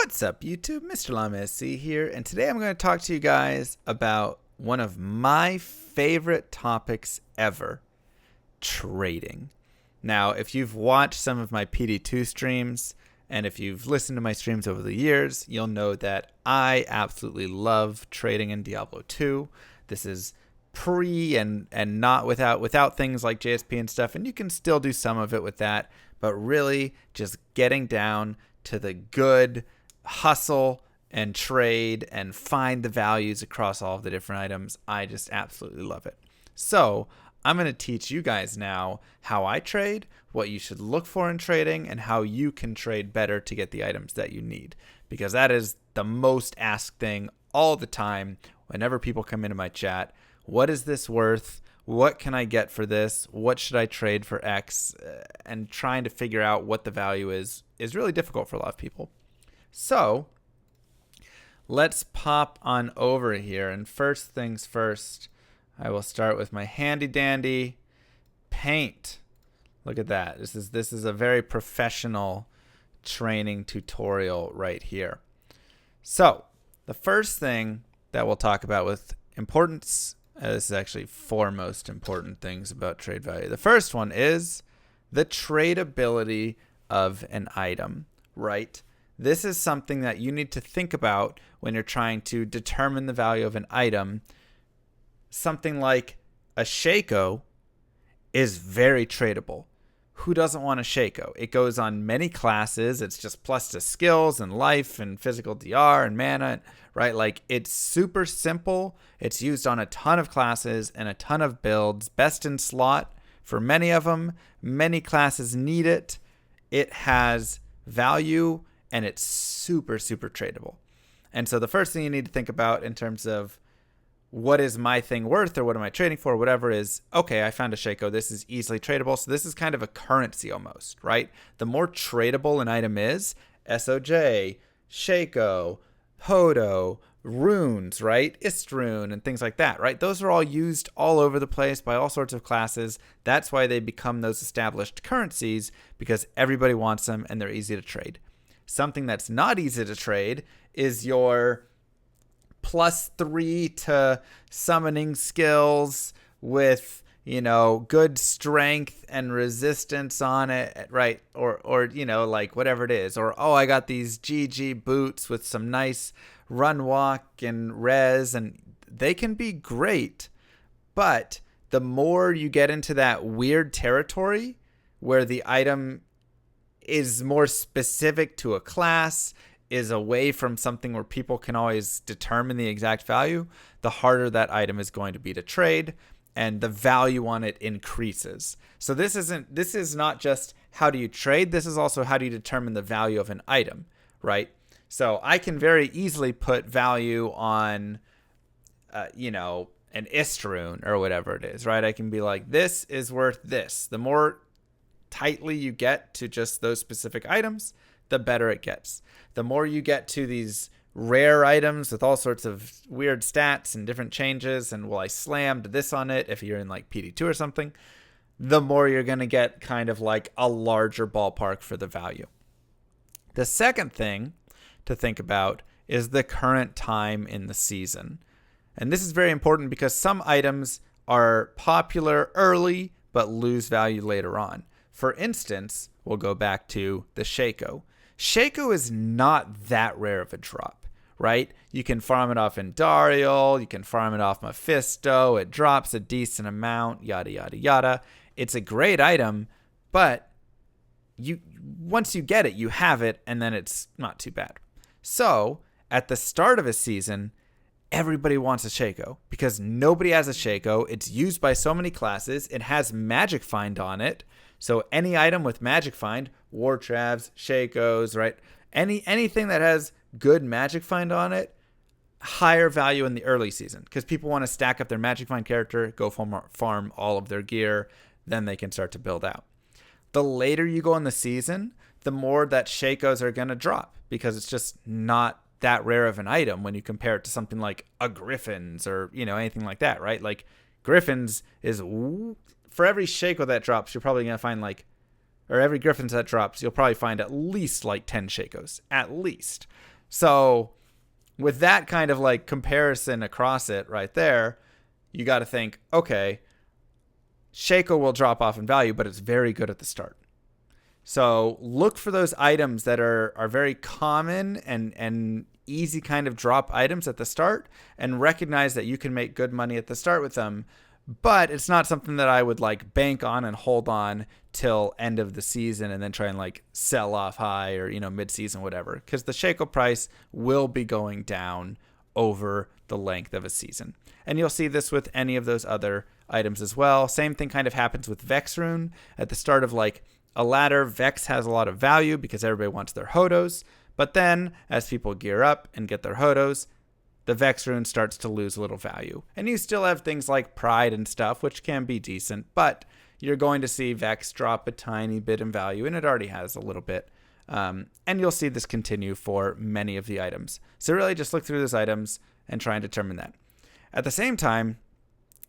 What's up, YouTube? Mr. Llama SC here, and today I'm going to talk to you guys about one of my favorite topics ever, trading. Now, if you've watched some of my PD2 streams, and if you've listened to my streams over the years, you'll know that I absolutely love trading in Diablo 2. This is pre and not without things like JSP and stuff, and you can still do some of it with that, but really just getting down to the good hustle and trade and find the values across all of the different items. I just absolutely love it. So I'm going to teach you guys now how I trade, what you should look for in trading, and how you can trade better to get the items that you need. Because that is the most asked thing all the time whenever people come into my chat. What is this worth? What can I get for this? What should I trade for X? And trying to figure out what the value is really difficult for a lot of people. So let's pop on over here. And first things first, I will start with my handy dandy paint. Look at that. This is a very professional training tutorial right here. So the first thing that we'll talk about with importance, this is actually four most important things about trade value. The first one is the tradability of an item, right? This is something that you need to think about when you're trying to determine the value of an item. Something like a Shaco is very tradable. Who doesn't want a Shaco? It goes on many classes. It's just plus to skills and life and physical DR and mana, right? Like, it's super simple. It's used on a ton of classes and a ton of builds. Best in slot for many of them. Many classes need it. It has value and it's super, super tradable. And so the first thing you need to think about in terms of what is my thing worth or what am I trading for, whatever, is, okay, I found a Shaco. This is easily tradable. So this is kind of a currency almost, right? The more tradable an item is, SOJ, Shaco, Hodo, runes, right? Istrune and things like that, right? Those are all used all over the place by all sorts of classes. That's why they become those established currencies, because everybody wants them and they're easy to trade. Something that's not easy to trade is your +3 to summoning skills with, good strength and resistance on it, right? Or like whatever it is. Or, I got these GG boots with some nice run walk and res, and they can be great. But the more you get into that weird territory where the item is more specific to a class, is away from something where people can always determine the exact value, the harder that item is going to be to trade, and the value on it increases. So this is not just how do you trade, this is also how do you determine the value of an item, right? So I can very easily put value on, an Istrune or whatever it is, right? I can be like, this is worth this. The more tightly you get to just those specific items, the better it gets. The more you get to these rare items with all sorts of weird stats and different changes, and I slammed this on it if you're in like PD2 or something, the more you're going to get kind of like a larger ballpark for the value. The second thing to think about is the current time in the season. And this is very important because some items are popular early but lose value later on. For instance, we'll go back to the Shaco. Shaco is not that rare of a drop, right? You can farm it off Endariel, you can farm it off Mephisto, it drops a decent amount, yada, yada, yada. It's a great item, but once you get it, you have it, and then it's not too bad. So, at the start of a season, everybody wants a Shaco because nobody has a Shaco. It's used by so many classes. It has Magic Find on it. So any item with Magic Find, War Travs, Shacos, right? Anything that has good Magic Find on it, higher value in the early season because people want to stack up their Magic Find character, go farm all of their gear, then they can start to build out. The later you go in the season, the more that Shacos are going to drop because it's just not that rare of an item when you compare it to something like a Griffin's or, anything like that, right? Like Griffin's is, for every Shaco that drops, you're probably going to find or every Griffin's that drops, you'll probably find at least like 10 Shacos, at least. So with that kind of like comparison across it right there, you got to think, okay, Shaco will drop off in value, but it's very good at the start. So look for those items that are very common and easy kind of drop items at the start, and recognize that you can make good money at the start with them. But it's not something that I would like bank on and hold on till end of the season and then try and like sell off high or, mid-season, whatever. Because the Shaco price will be going down over the length of a season. And you'll see this with any of those other items as well. Same thing kind of happens with Vex Rune. At the start of like a ladder, Vex has a lot of value because everybody wants their Hodos. But then as people gear up and get their Hodos, the Vex Rune starts to lose a little value. And you still have things like Pride and stuff, which can be decent, but you're going to see Vex drop a tiny bit in value, and it already has a little bit. And you'll see this continue for many of the items. So really just look through those items and try and determine that. At the same time,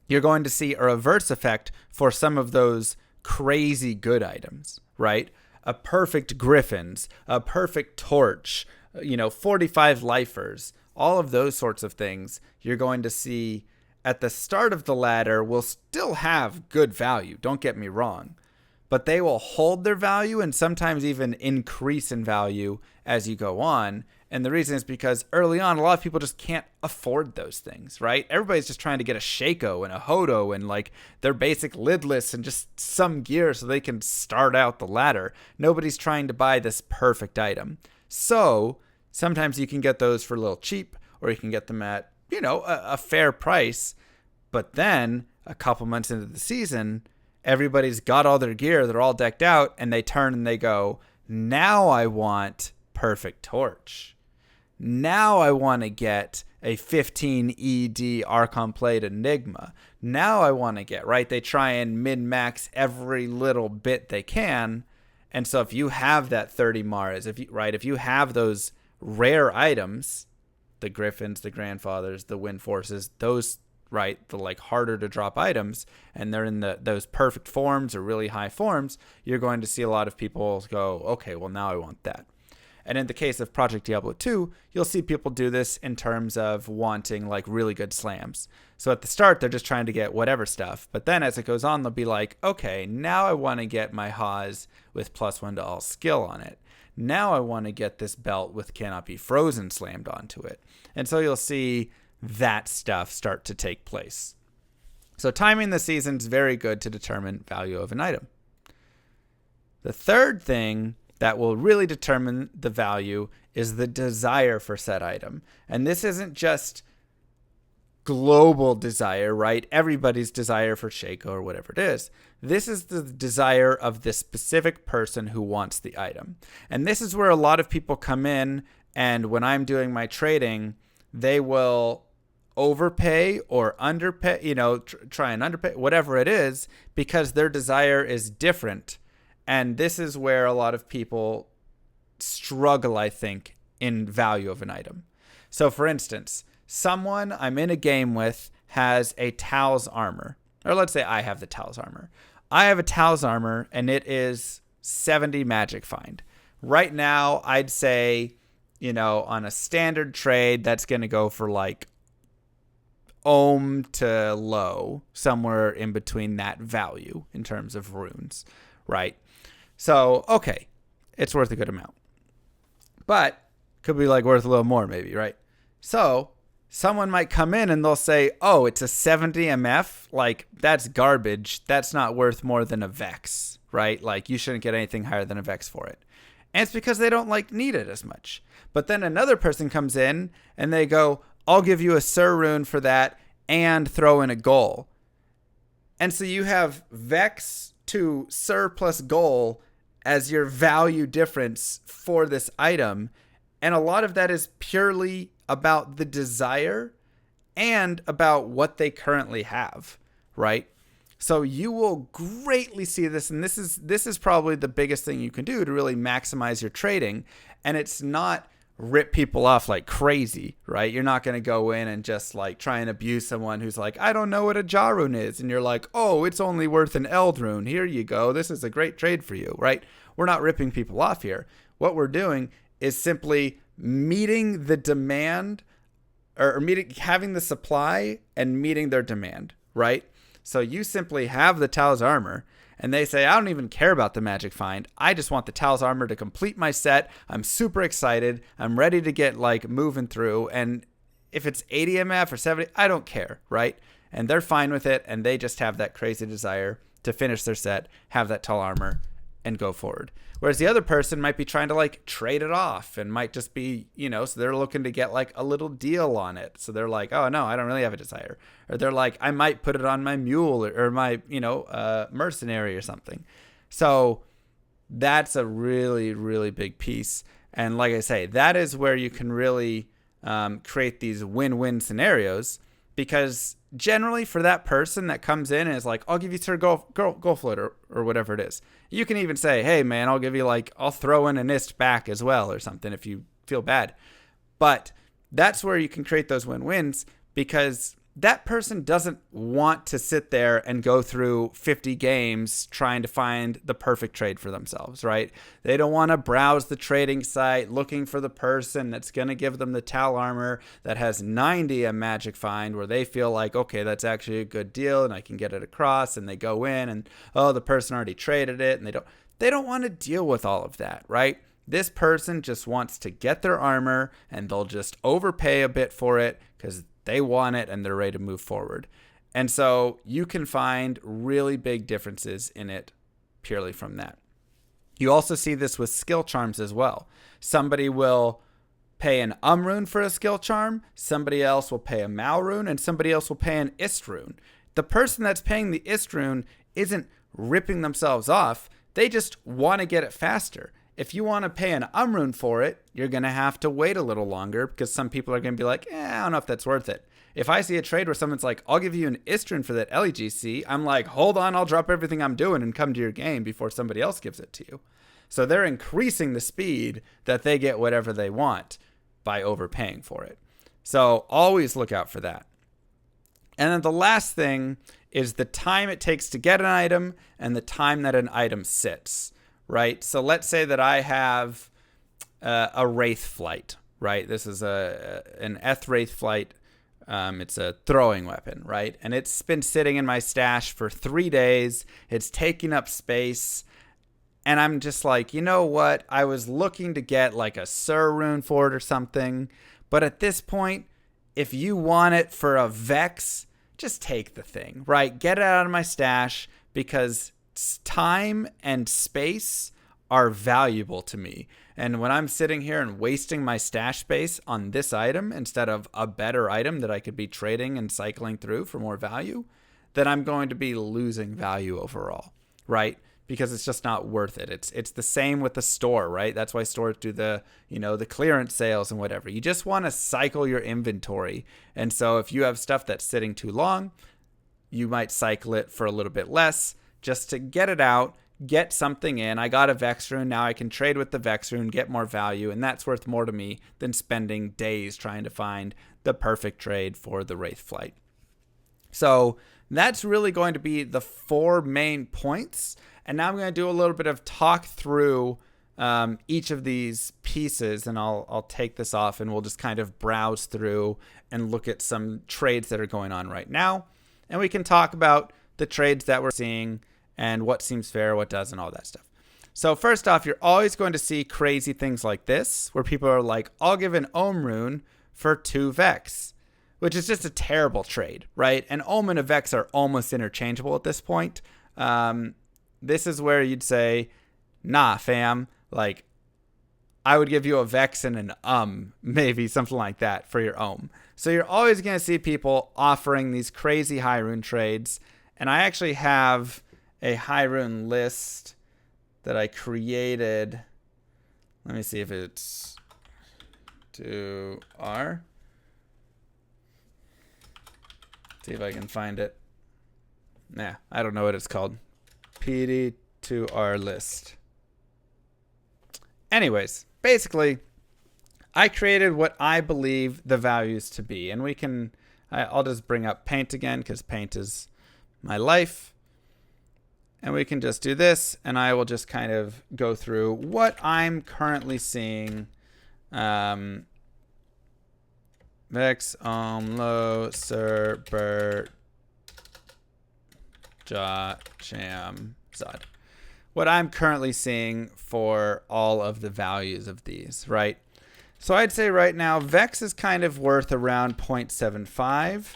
you're going to see a reverse effect for some of those crazy good items, right? A perfect Griffins, a perfect Torch, 45 lifers, all of those sorts of things you're going to see at the start of the ladder will still have good value. Don't get me wrong, but they will hold their value and sometimes even increase in value as you go on. And the reason is because early on, a lot of people just can't afford those things, right? Everybody's just trying to get a Shaco and a Hodo and like their basic lidless and just some gear so they can start out the ladder. Nobody's trying to buy this perfect item. So sometimes you can get those for a little cheap, or you can get them at, a fair price. But then a couple months into the season, everybody's got all their gear. They're all decked out, and they turn and they go, now I want perfect Torch. Now I want to get a 15 ED Archon Plate Enigma. Now I want to get, right? They try and min-max every little bit they can. And so if you have that 30 Maras, if you have those rare items, the Griffins, the Grandfathers, the Wind Forces, those, right, the like harder to drop items, and they're in those perfect forms or really high forms, you're going to see a lot of people go, okay, well now I want that. And in the case of Project Diablo 2, you'll see people do this in terms of wanting like really good slams. So at the start, they're just trying to get whatever stuff. But then as it goes on, they'll be like, okay, now I want to get my Haas with +1 to all skill on it. Now I want to get this belt with cannot be frozen slammed onto it. And so you'll see that stuff start to take place. So timing the season is very good to determine value of an item. The third thing that will really determine the value is the desire for said item. And this isn't just global desire, right? Everybody's desire for Shaco or whatever it is. This is the desire of the specific person who wants the item. And this is where a lot of people come in, and when I'm doing my trading, they will overpay or underpay, try and underpay, whatever it is, because their desire is different. And this is where a lot of people struggle, I think, in value of an item. So for instance, someone I'm in a game with has a Tal's armor. Or let's say I have the Tal's armor. I have a Tal's armor, and it is 70 magic find. Right now, I'd say, on a standard trade, that's going to go for like ohm to low, somewhere in between that value in terms of runes, right? So, okay, it's worth a good amount. But could be like worth a little more maybe, right? So someone might come in and they'll say, oh, it's a 70 MF. Like, that's garbage. That's not worth more than a Vex, right? Like, you shouldn't get anything higher than a Vex for it. And it's because they don't need it as much. But then another person comes in and they go, I'll give you a Sir rune for that and throw in a goal. And so you have Vex to Sir plus goal as your value difference for this item. And a lot of that is purely about the desire and about what they currently have, right? So you will greatly see this, and this is probably the biggest thing you can do to really maximize your trading. And it's not rip people off like crazy, right? You're not going to go in and just like try and abuse someone who's like, I don't know what a Jarun is. And you're like, oh, it's only worth an Eldrune. Here you go. This is a great trade for you, right? We're not ripping people off here. What we're doing is simply meeting the demand or having the supply and meeting their demand, right? So you simply have the Tal's armor and they say, I don't even care about the magic find. I just want the Tal's armor to complete my set. I'm super excited. I'm ready to get like moving through. And if it's 80 MF or 70, I don't care, right? And they're fine with it. And they just have that crazy desire to finish their set, have that Tal armor, and go forward. Whereas the other person might be trying to like trade it off and might just be, so they're looking to get like a little deal on it. So they're like, oh no, I don't really have a desire. Or they're like, I might put it on my mule or my, mercenary or something. So that's a really, really big piece. And like I say, that is where you can really create these win-win scenarios, because generally for that person that comes in and is like, I'll give you Sir Go Float or whatever it is. You can even say, hey man, I'll throw in an ist back as well or something if you feel bad. But that's where you can create those win-wins, because that person doesn't want to sit there and go through 50 games trying to find the perfect trade for themselves, right? They don't want to browse the trading site looking for the person that's going to give them the Tal armor that has 90 a magic find, where they feel like, okay, that's actually a good deal and I can get it across, and they go in and, oh, the person already traded it, and they don't want to deal with all of that, right? This person just wants to get their armor, and they'll just overpay a bit for it because they want it and they're ready to move forward. And so you can find really big differences in it purely from that. You also see this with skill charms as well. Somebody will pay an rune for a skill charm, somebody else will pay a Mal rune, and somebody else will pay an Ist rune. The person that's paying the Ist rune isn't ripping themselves off, they just want to get it faster. If you want to pay an rune for it, you're going to have to wait a little longer, because some people are going to be like, I don't know if that's worth it. If I see a trade where someone's like, I'll give you an Ist rune for that LEGC, I'm like, hold on, I'll drop everything I'm doing and come to your game before somebody else gives it to you. So they're increasing the speed that they get whatever they want by overpaying for it. So always look out for that. And then the last thing is the time it takes to get an item and the time that an item sits. Right? So let's say that I have a Wraith Flight, right? This is an Eth Wraith Flight. It's a throwing weapon, right? And it's been sitting in my stash for 3 days. It's taking up space. And I'm just like, you know what? I was looking to get like a Sir rune for it or something. But at this point, if you want it for a Vex, just take the thing, right? Get it out of my stash, because time and space are valuable to me. And when I'm sitting here and wasting my stash space on this item instead of a better item that I could be trading and cycling through for more value, then I'm going to be losing value overall, right? Because it's just not worth it. It's the same with the store, right? That's why stores do the clearance sales and whatever. You just want to cycle your inventory. And so if you have stuff that's sitting too long, you might cycle it for a little bit less, just to get it out, get something in. I got a Vex rune, now I can trade with the Vex rune, get more value, and that's worth more to me than spending days trying to find the perfect trade for the Wraith Flight. So that's really going to be the 4 main points. And now I'm going to do a little bit of talk through each of these pieces, and I'll take this off and we'll just kind of browse through and look at some trades that are going on right now. And we can talk about the trades that we're seeing and what seems fair, what doesn't, all that stuff. So first off, you're always going to see crazy things like this, where people are like, I'll give an Ohm rune for 2 Vex, which is just a terrible trade, right? And Ohm and a Vex are almost interchangeable at this point. This is where you'd say, nah, fam, like, I would give you a Vex and an maybe something like that for your Ohm. So you're always going to see people offering these crazy high rune trades. And I actually have a high rune list that I created. Let me see if it's to R. See if I can find it. Nah, I don't know what it's called. PD2R list. Anyways, basically, I created what I believe the values to be. And I'll just bring up Paint again, because Paint is my life. And we can just do this, and I will just kind of go through what I'm currently seeing Vex, Low, Sir, Bert, Ja, Cham, Zod. What I'm currently seeing for all of the values of these, right? So I'd say right now, Vex is kind of worth around 0.75.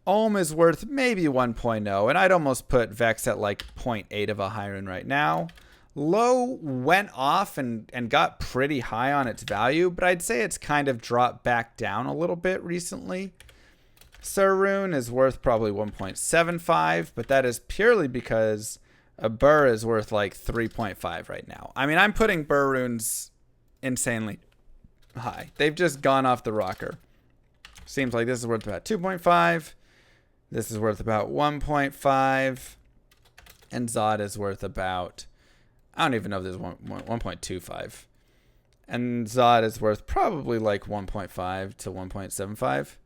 Ohm is worth maybe 1.0, and I'd almost put Vex at like 0.8 of a high rune right now. Low went off and got pretty high on its value, but I'd say it's kind of dropped back down a little bit recently. Sir Rune is worth probably 1.75, but that is purely because a Burr is worth like 3.5 right now. I mean, I'm putting Burr runes insanely high. They've just gone off the rocker. Seems like this is worth about 2.5. This is worth about 1.5. And Zod is worth about, I don't even know if this is 1.25. And Zod is worth probably like 1.5 to 1.75.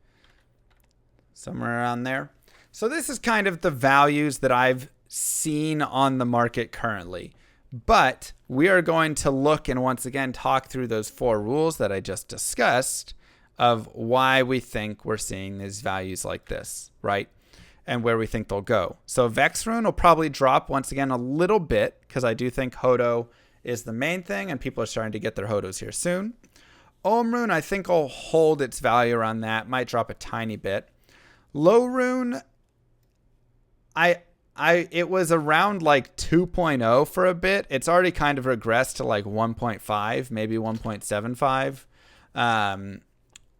Somewhere around there. So this is kind of the values that I've seen on the market currently. But we are going to look and once again talk through those 4 rules that I just discussed of why we think we're seeing these values like this, right? And where we think they'll go. So Vex Rune will probably drop once again a little bit because I do think Hodo is the main thing and people are starting to get their Hodos here soon. Ohm Rune I think will hold its value around that, might drop a tiny bit. Low Rune, it was around like 2.0 for a bit. It's already kind of regressed to like 1.5, maybe 1.75.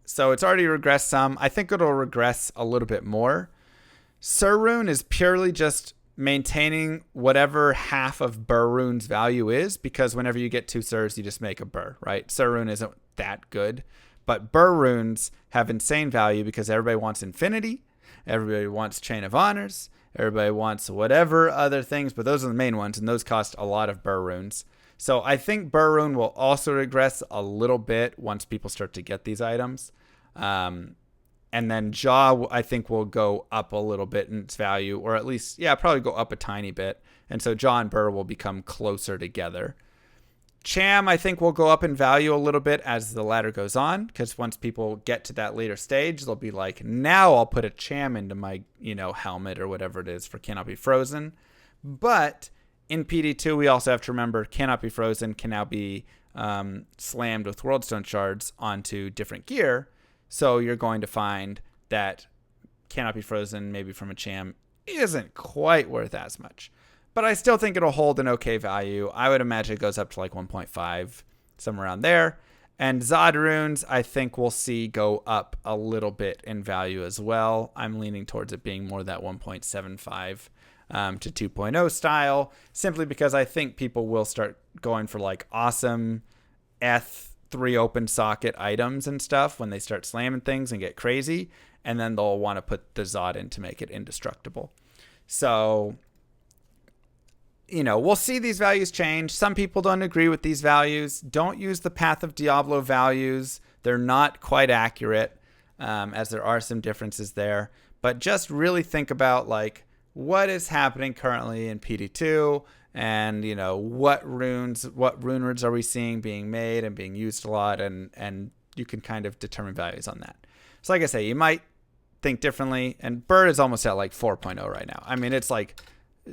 So it's already regressed some. I think it'll regress a little bit more. Sir Rune is purely just maintaining whatever half of Burr Rune's value is, because whenever you get 2 Sirs, you just make a Burr, right? Sir Rune isn't that good, but Burr Runes have insane value because everybody wants Infinity, everybody wants Chain of Honors, everybody wants whatever other things, but those are the main ones, and those cost a lot of Burr Runes. So I think Burr Rune will also regress a little bit once people start to get these items. And then Jaw, I think, will go up a little bit in its value, or at least, probably go up a tiny bit. And so Jaw and Burr will become closer together. Cham, I think, will go up in value a little bit as the ladder goes on, because once people get to that later stage, they'll be like, now I'll put a Cham into my, helmet or whatever it is for Cannot Be Frozen. But in PD2, we also have to remember Cannot Be Frozen can now be slammed with Worldstone shards onto different gear. So you're going to find that Cannot Be Frozen, maybe from a Cham, isn't quite worth as much. But I still think it'll hold an okay value. I would imagine it goes up to like 1.5, somewhere around there. And Zod runes, I think we'll see go up a little bit in value as well. I'm leaning towards it being more that 1.75 to 2.0 style, simply because I think people will start going for like awesome Eth3 open socket items and stuff when they start slamming things and get crazy. And then they'll want to put the Zod in to make it indestructible. So, we'll see these values change. Some people don't agree with these values. Don't use the Path of Diablo values. They're not quite accurate, as there are some differences there. But just really think about like what is happening currently in PD2 and, what rune words are we seeing being made and being used a lot, and you can kind of determine values on that. So like I say, you might think differently, and Bird is almost at like 4.0 right now. I mean, it's like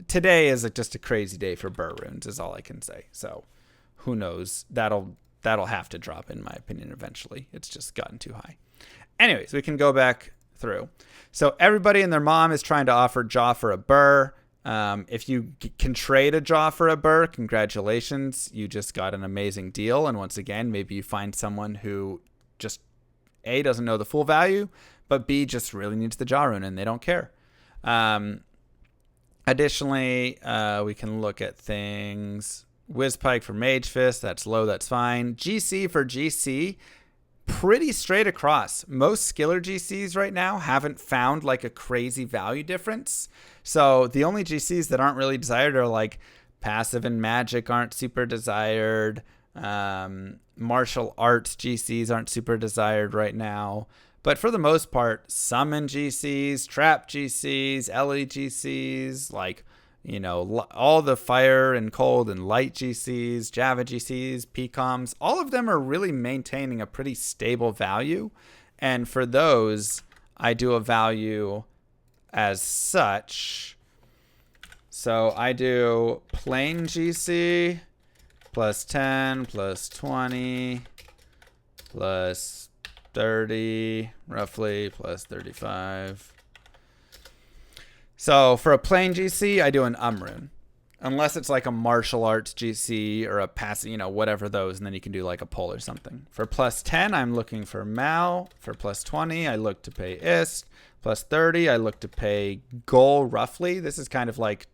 today is just a crazy day for Burr runes is all I can say. So who knows? That'll have to drop in my opinion eventually. It's just gotten too high. Anyways, we can go back through. So everybody and their mom is trying to offer Jaw for a Burr. If you can trade a Jaw for a Burr, congratulations. You just got an amazing deal. And once again, maybe you find someone who just A, doesn't know the full value, but B, just really needs the Jaw rune and they don't care. Additionally, we can look at things. Whizpike for Mage Fist, that's low, that's fine. GC for GC, pretty straight across. Most skiller GCs right now haven't found like a crazy value difference. So the only GCs that aren't really desired are like passive and magic aren't super desired. Martial arts GCs aren't super desired right now. But for the most part, summon GCs, trap GCs, LE GCs, like, all the fire and cold and light GCs, Java GCs, PCOMs, all of them are really maintaining a pretty stable value. And for those, I do a value as such. So I do plain GC plus 10 plus 20 plus 30 roughly plus 35. So for a plain GC, I do an rune. Unless it's like a martial arts GC or a pass, whatever those, and then you can do like a pull or something. For plus 10, I'm looking for Mal. For plus 20, I look to pay Ist. Plus 30, I look to pay Goal roughly. This is kind of like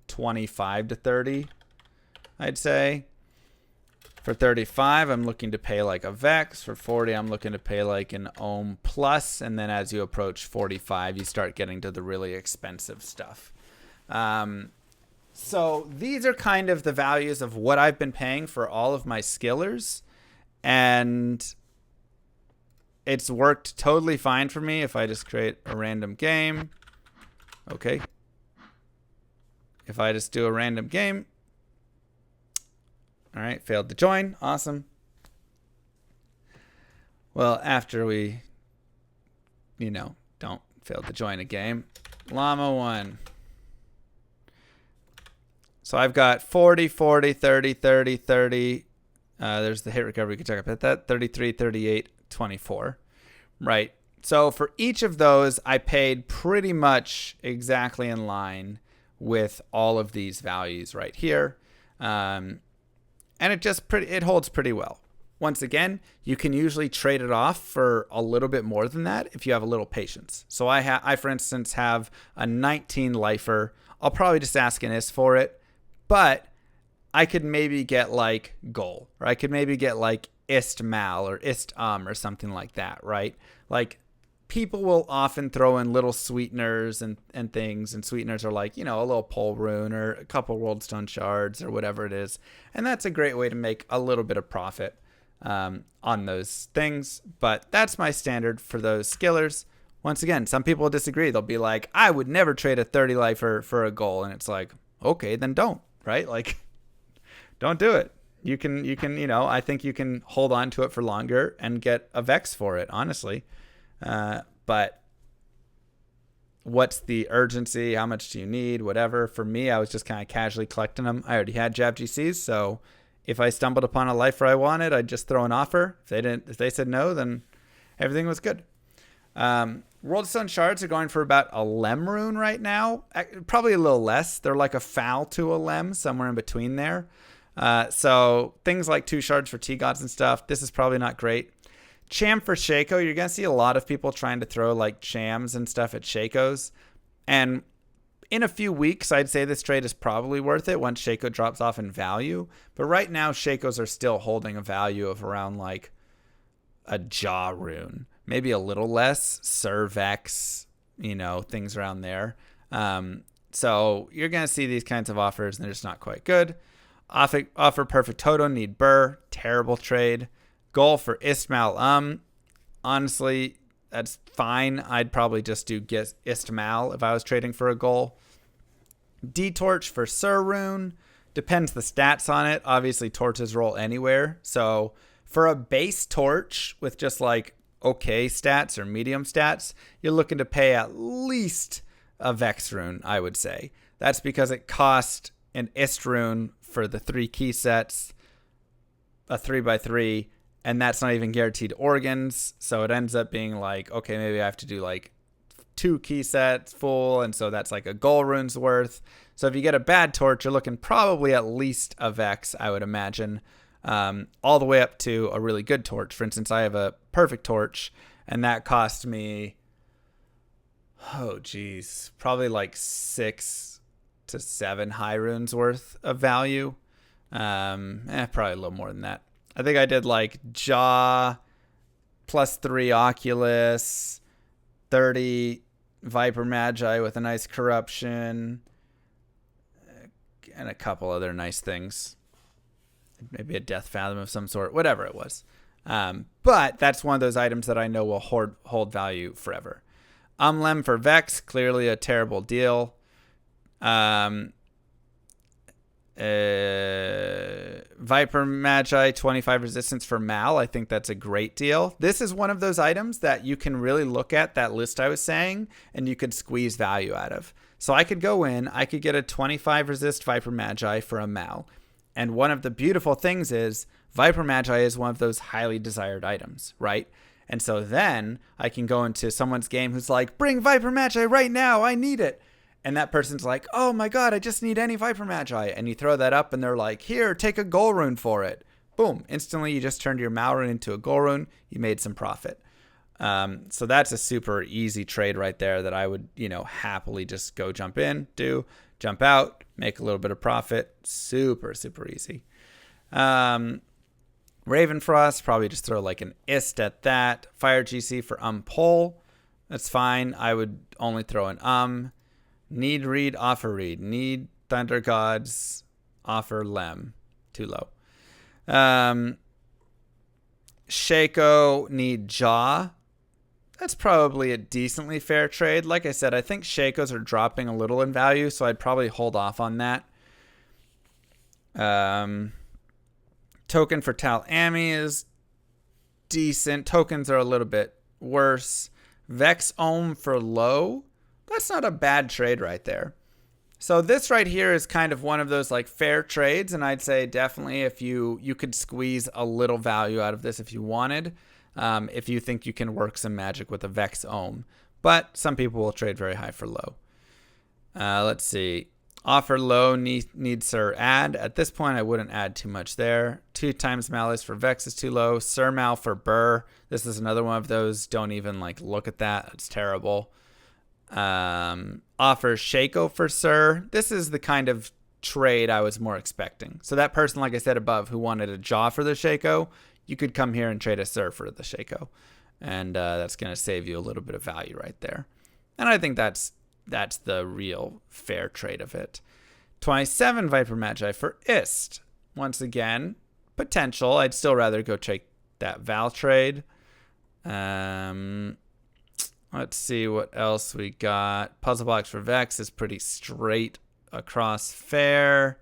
25 to 30, I'd say. For 35, I'm looking to pay like a Vex. For 40, I'm looking to pay like an Ohm Plus. And then as you approach 45, you start getting to the really expensive stuff. So these are kind of the values of what I've been paying for all of my skillers. And it's worked totally fine for me if I just create a random game. Okay. If I just do a random game. All right, failed to join. Awesome. Well, after we, don't fail to join a game. Llama 1. So I've got 40, 40, 30, 30, 30. There's the hit recovery. You can check up at that. 33, 38, 24. Right. So for each of those, I paid pretty much exactly in line with all of these values right here. And it holds pretty well. Once again, you can usually trade it off for a little bit more than that if you have a little patience. So I for instance, have a 19 lifer. I'll probably just ask an Ist for it, but I could maybe get like Goal, or I could maybe get like Ist Mal or Ist or something like that, right? Like people will often throw in little sweeteners and things, and sweeteners are like, a little pole rune or a couple Worldstone shards or whatever it is. And that's a great way to make a little bit of profit on those things. But that's my standard for those skillers. Once again, some people disagree. They'll be like, I would never trade a 30 lifer for a Goal. And it's like, okay, then don't, right? Like, don't do it. You can, I think you can hold on to it for longer and get a Vex for it, honestly. But what's the urgency? How much do you need? Whatever. For me, I was just kind of casually collecting them. I already had Jab GCs, so if I stumbled upon a lifer I wanted, I'd just throw an offer. If they said no, then everything was good. Worldstone shards are going for about a Lem rune right now. Probably a little less. They're like a foul to a Lem, somewhere in between there. So things like 2 shards for T-Gods and stuff, this is probably not great. Cham for Shaco, you're going to see a lot of people trying to throw like Chams and stuff at Shakos. And in a few weeks, I'd say this trade is probably worth it once Shaco drops off in value. But right now, Shakos are still holding a value of around like a Jaw rune. Maybe a little less. Servex, things around there. So you're going to see these kinds of offers, and they're just not quite good. Offer Perfect Toto, need Burr. Terrible trade. Goal for Istmal. Honestly, that's fine. I'd probably just do Istmal if I was trading for a Goal. D-Torch for Sur Rune. Depends the stats on it. Obviously, torches roll anywhere. So for a base torch with just like okay stats or medium stats, you're looking to pay at least a Vex rune, I would say. That's because it cost an Ist rune for the 3 key sets, a 3x3, and that's not even guaranteed organs. So it ends up being like, okay, maybe I have to do like 2 key sets full, and so that's like a Goal rune's worth. So if you get a bad torch, you're looking probably at least a Vex, I would imagine, all the way up to a really good torch. For instance, I have a perfect torch, and that cost me, probably like 6 to 7 high runes worth of value. Probably a little more than that. I think I did like Jaw, +3 Oculus, 30 Viper Magi with a nice corruption, and a couple other nice things. Maybe a Death Fathom of some sort, whatever it was. But that's one of those items that I know will hold value forever. Lem for Vex, clearly a terrible deal. Viper Magi 25 resistance for Mal. I think that's a great deal. This is one of those items that you can really look at, that list I was saying, and you could squeeze value out of. So I could go in, I could get a 25 resist Viper Magi for a Mal. And one of the beautiful things is Viper Magi is one of those highly desired items, right? And so then I can go into someone's game who's like, bring Viper Magi right now, I need it. And that person's like, oh my God, I just need any Viper Magi. And you throw that up and they're like, here, take a gold rune for it. Boom. Instantly, you just turned your Mal rune into a gold rune. You made some profit. So that's a super easy trade right there that I would, happily just go jump in, jump out, make a little bit of profit. Super, super easy. Ravenfrost, probably just throw like an ist at that. Fire GC for pull. That's fine. I would only throw an Need read, offer read. Need Thunder Gods, offer Lem. Too low. Shaco, need Jaw. That's probably a decently fair trade. Like I said, I think Shakos are dropping a little in value, so I'd probably hold off on that. Token for Tal Ami is decent. Tokens are a little bit worse. Vex Ohm for low. That's not a bad trade right there. So this right here is kind of one of those like fair trades, and I'd say definitely if you could squeeze a little value out of this if you wanted, if you think you can work some magic with a Vex Ohm. But some people will trade very high for low. Let's see. Offer low, need Sir add. At this point, I wouldn't add too much there. 2 times Malice for Vex is too low. Sir Mal for Burr. This is another one of those. Don't even like look at that. It's terrible. Offer Shaco for Sir. This is the kind of trade I was more expecting. So that person, like I said above, who wanted a Jaw for the Shaco, you could come here and trade a Sir for the Shaco. And that's going to save you a little bit of value right there. And I think that's the real fair trade of it. 27 Viper Magi for Ist. Once again, potential. I'd still rather go take that Val trade. Let's see what else we got. Puzzle Box for Vex is pretty straight across fair.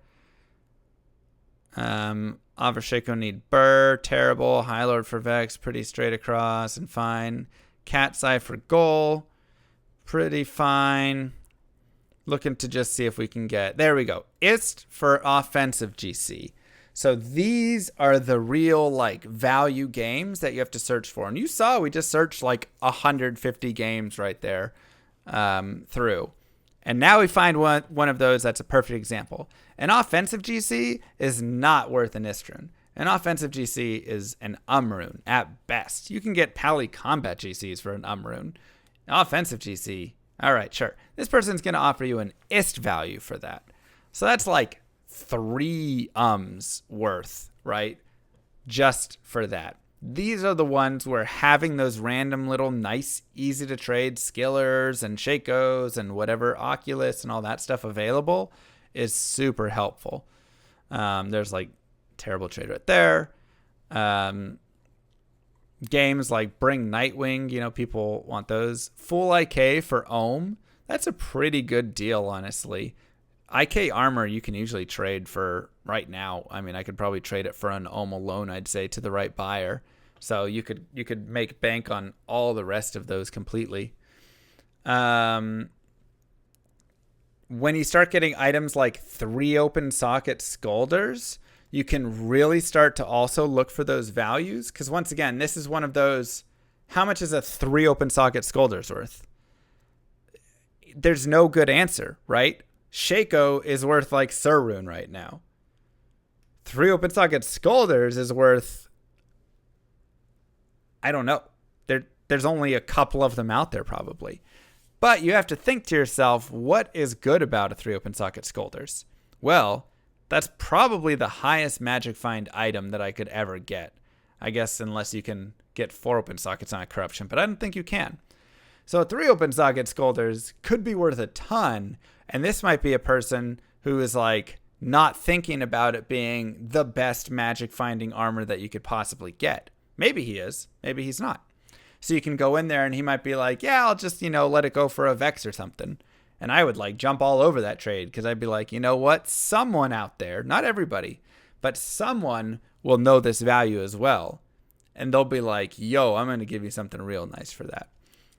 Offer Shaco need Burr. Terrible. High Lord for Vex. Pretty straight across and fine. Cat's Eye for goal. Pretty fine. Looking to just see if we can get... There we go. Ist for offensive GC. So these are the real like value games that you have to search for. And you saw we just searched like 150 games right there through. And now we find one of those that's a perfect example. An offensive GC is not worth an Istron. An offensive GC is an rune at best. You can get Pally combat GCs for an rune. Offensive GC, all right, sure. This person's going to offer you an Ist value for that. So that's like 3 worth, right? Just for that. These are the ones where having those random little nice, easy to trade skillers and Shakos and whatever Oculus and all that stuff available is super helpful. There's like terrible trade right there. Games like Bring Nightwing, people want those. Full IK for Ohm. That's a pretty good deal, honestly. IK armor you can usually trade for right now. I mean, I could probably trade it for an Ohm alone, I'd say, to the right buyer. So you could make bank on all the rest of those completely. When you start getting items like 3 open socket Scolders, you can really start to also look for those values. Because once again, this is one of those, how much is a 3 open socket Scolders worth? There's no good answer, right? Shaco is worth like Sir Rune right now. 3 open socket Scolders is worth, I don't know. There's only a couple of them out there probably. But you have to think to yourself, what is good about a 3 open socket Scolders? Well, that's probably the highest magic find item that I could ever get. I guess unless you can get 4 open sockets on a corruption, but I don't think you can. So 3 open socket Scolders could be worth a ton, and this might be a person who is like not thinking about it being the best magic finding armor that you could possibly get. Maybe he is, maybe he's not. So you can go in there and he might be like, yeah, I'll just, let it go for a Vex or something. And I would like jump all over that trade because I'd be like, you know what? Someone out there, not everybody, but someone will know this value as well. And they'll be like, yo, I'm going to give you something real nice for that.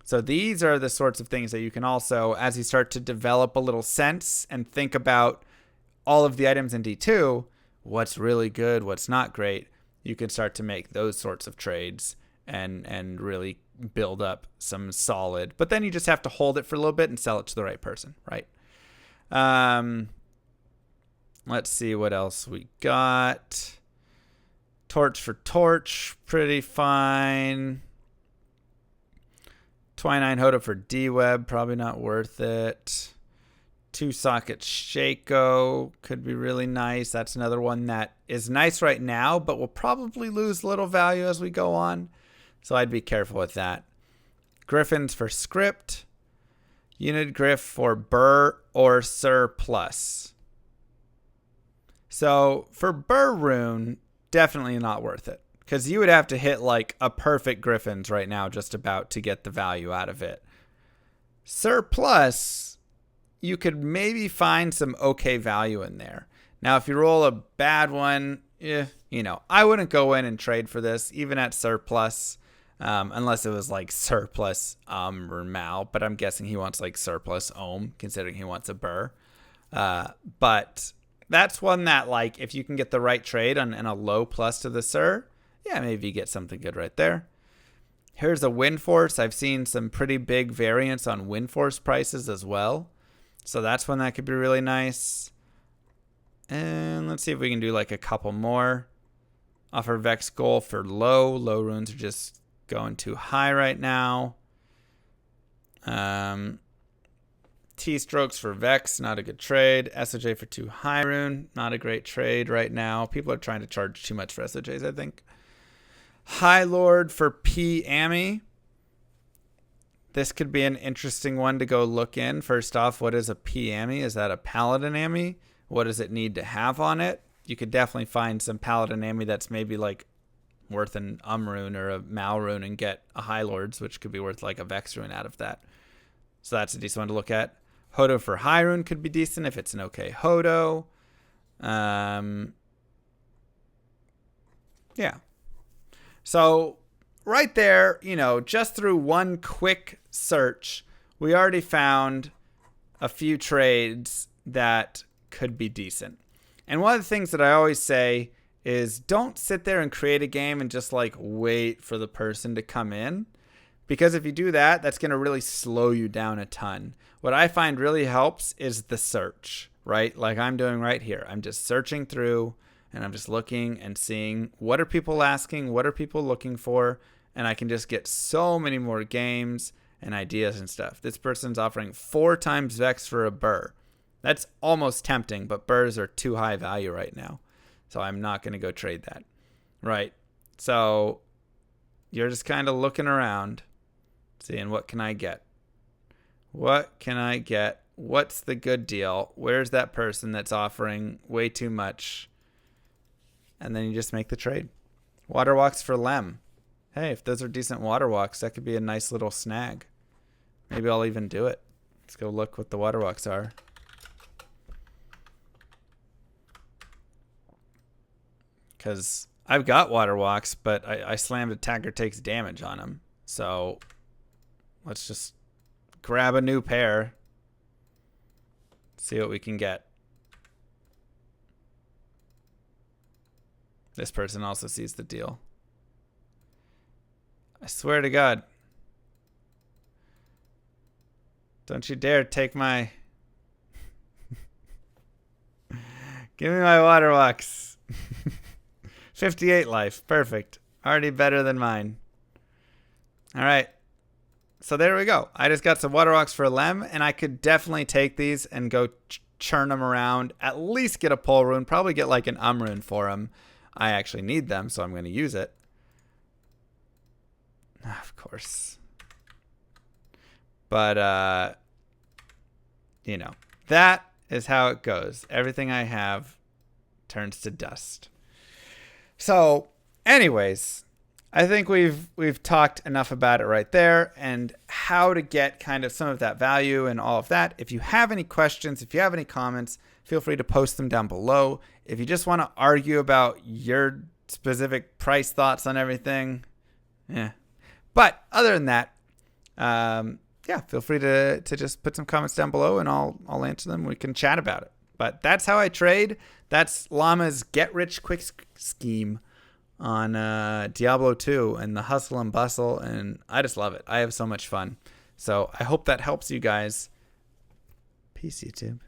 So these are the sorts of things that you can also, as you start to develop a little sense and think about all of the items in D2, what's really good, what's not great, you can start to make those sorts of trades and really build up some solid. But then you just have to hold it for a little bit and sell it to the right person, right? Let's see what else we got. Torch for torch, pretty fine. 29 Hoda for D-Web, probably not worth it. 2-socket Shaco could be really nice. That's another one that is nice right now, but will probably lose little value as we go on. So I'd be careful with that. Griffins for script. Unit Griff for Burr or Surplus. So for Burr rune, definitely not worth it. Because you would have to hit like a perfect Griffins right now just about to get the value out of it. Surplus, you could maybe find some okay value in there. Now, if you roll a bad one, I wouldn't go in and trade for this, even at surplus, unless it was like surplus or Mal. But I'm guessing he wants like surplus ohm, considering he wants a Burr. But that's one that, like, if you can get the right trade and a low plus to the Sir, yeah, maybe you get something good right there. Here's a Windforce. I've seen some pretty big variance on Windforce prices as well. So that's one that could be really nice. And let's see if we can do like a couple more. Offer Vex Goal for low. Low runes are just going too high right now. T-Strokes for Vex, not a good trade. SOJ for 2 high rune, not a great trade right now. People are trying to charge too much for SOJs, I think. High Lord for P Ami. This could be an interesting one to go look in. First off, what is a P Ami? Is that a Paladin Ami? What does it need to have on it? You could definitely find some Paladin Ami that's maybe like worth an rune or a Mal rune and get a High Lords, which could be worth like a Vex rune out of that. So that's a decent one to look at. Hodo for High rune could be decent if it's an okay Hodo. Yeah. So right there, just through one quick search, we already found a few trades that could be decent. And one of the things that I always say is don't sit there and create a game and just like wait for the person to come in. Because if you do that, that's going to really slow you down a ton. What I find really helps is the search, right? Like I'm doing right here. I'm just searching through and I'm just looking and seeing what are people asking, what are people looking for, and I can just get so many more games and ideas and stuff. This person's offering 4 times Vex for a Burr. That's almost tempting, but Burrs are too high value right now. So I'm not going to go trade that. Right. So you're just kind of looking around, seeing what can I get? What can I get? What's the good deal? Where's that person that's offering way too much? And then you just make the trade. Water walks for Lem. Hey, if those are decent water walks, that could be a nice little snag. Maybe I'll even do it. Let's go look what the water walks are. Because I've got water walks, but I slammed Attacker Takes Damage on him. So let's just grab a new pair. See what we can get. This person also sees the deal. I swear to God. Don't you dare take my... Give me my water walks. 58 life. Perfect. Already better than mine. All right. So there we go. I just got some water walks for Lem, and I could definitely take these and go churn them around. At least get a pole rune. Probably get like an rune for them. I actually need them, so I'm going to use it. Of course. But, that is how it goes. Everything I have turns to dust. So, anyways, I think we've talked enough about it right there and how to get kind of some of that value and all of that. If you have any questions, if you have any comments, feel free to post them down below. If you just want to argue about your specific price thoughts on everything, yeah. But other than that, yeah, feel free to just put some comments down below and I'll answer them. We can chat about it. But that's how I trade. That's Llama's get rich quick scheme on Diablo 2 and the hustle and bustle, and I just love it. I have so much fun. So I hope that helps you guys. Peace, YouTube.